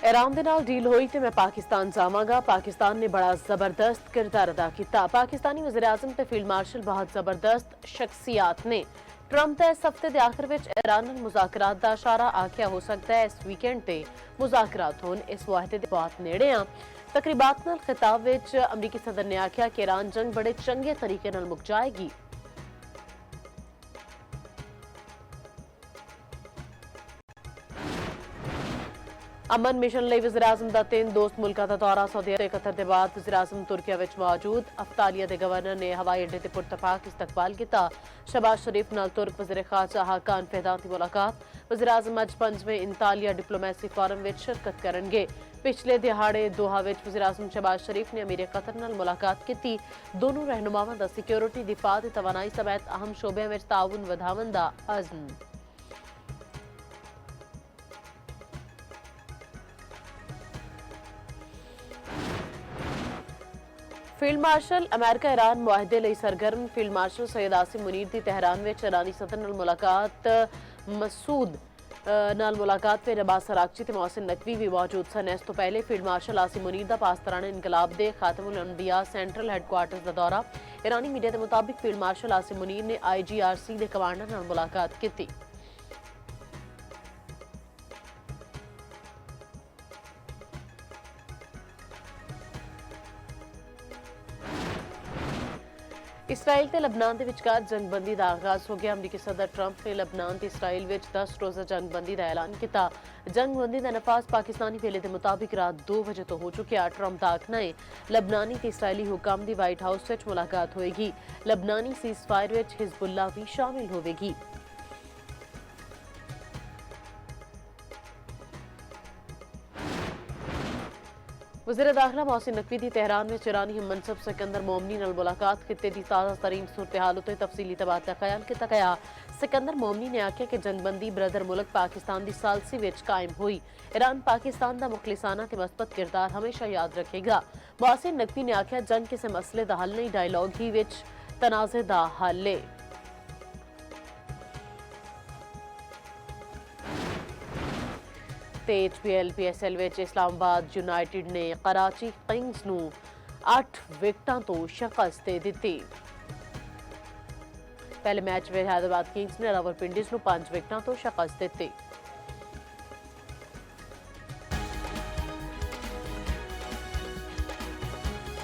Iran दे नाल deal हुई तो मैं पाकिस्तान जावांगा। पाकिस्तान ने बड़ा जबरदस्त किरदार अदा किया। पाकिस्तानी वज़ीर-ए-आज़म ते फील्ड मार्शल बहुत जबरदस्त शख्सियात ने। ट्रंप ने इस हफ्ते के आखिर में ईरान नाल मुज़ाकरात का इशारा आख्या हो सकता है इस वीकेंड ते मुज़ाकरात होन। इस वायदे दे बहुत नेड़े आ। तकरीबात नाल खिताब विच अमरीकी सदर ने आख्या कि ईरान जंग बड़े चंगे तरीके नाल मुक जाएगी। अमन मिशन ਲਈ वज़ीर-ए-आज़म ਦਾ 3 ਦੋਸਤ ਮੁਲਕਾਂ ਦਾ ਦੌਰਾ। सऊदी अरब कतर के बाद वज़ीर-ए-आज़म तुर्किया विच मौजूद। अफ्तालिया के गवर्नर ने हवाई अड्डे ते पुरतपाक इस्तकबाल किया। शहबाज शरीफ नाल तुर्क वज़ीर खारजा हाकान फैदान की मुलाकात। वज़ीर-ए-आज़म अज 5वें इंतालिया डिप्लोमेसी फोरम विच शिरकत करेंगे। पिछले दिहाड़े दोहा विच वज़ीर-ए-आज़म शहबाज शरीफ ने अमीर कतर नाल मुलाकात की। दोनों रहनुमावां दा सिक्योरिटी, दिफा ते तवानाई समेत अहम शोबे विच ताउन वधावन दा अज़म। फील्ड मार्शल अमेरिका ईरान मुआहदे लई सरगर्म। फील्ड मार्शल सैयद आसिम मुनीर की तेहरान में ईरानी सदर नाल मुलाकात। मसूद नाल मुलाकात में नबाज सरागची ते मोहसिन नकवी भी मौजूद सन। इस तो पहले फील्ड मार्शल आसिम मुनीर दा पाकिस्तान इनकलाब दे खातमुल अंबिया सेंट्रल हैडक्वार्टर्स का दौरा। ईरानी मीडिया के मुताबिक फील्ड मार्शल आसिम मुनीर ने IGRC के कमांडर नाल मुलाकात की। इसराइल ते लबनान के विचकार जंगबंदी का आगाज हो गया। अमरीकी सदर ट्रंप ने लबनान ते इसराइल विच 10 रोज़ा जंगबंदी का ऐलान किया। जंगबंदी का नफाज पाकिस्तानी वेले के मुताबिक रात 2 बजे तो हो चुका। ट्रंप का आखना है लबनानी ते इसराइली हुकाम की व्हाइट हाउस विच मुलाकात होएगी। लबनानी सीज़ फायर विच हिजबुल्ला भी शामिल होवेगी। वज़ीर दाखिला मोहसिन नकवी की तेहरान में ईरानी मनसब सिकंदर मोमनी नाल मुलाकात खिते की ताज़ा तरीन सूरत हाल उत्ते तफसीली तबादला ख्याल किया गया। सिकंदर मोमनी ने आख्या कि जंगबंदी ब्रदर मुल्क पाकिस्तान की सालसी विच कायम हुई। ईरान पाकिस्तान का मुखलिसाना ते मस्बत किरदार हमेशा याद रखेगा। मोहसिन नकवी ने आख्या जंग किसी मसले का हल नहीं, डायलॉग ही विच तनाज़े का हल है। HPL PSL विच इस्लामाबाद यूनाइटेड ने कराची किंग्स नूं 8 विकेटां तो शिकस्त दे दी। पहले मैच में हैदराबाद किंग्स ने रावलपिंडी नूं 5 विकेटां तो शिकस्त दी।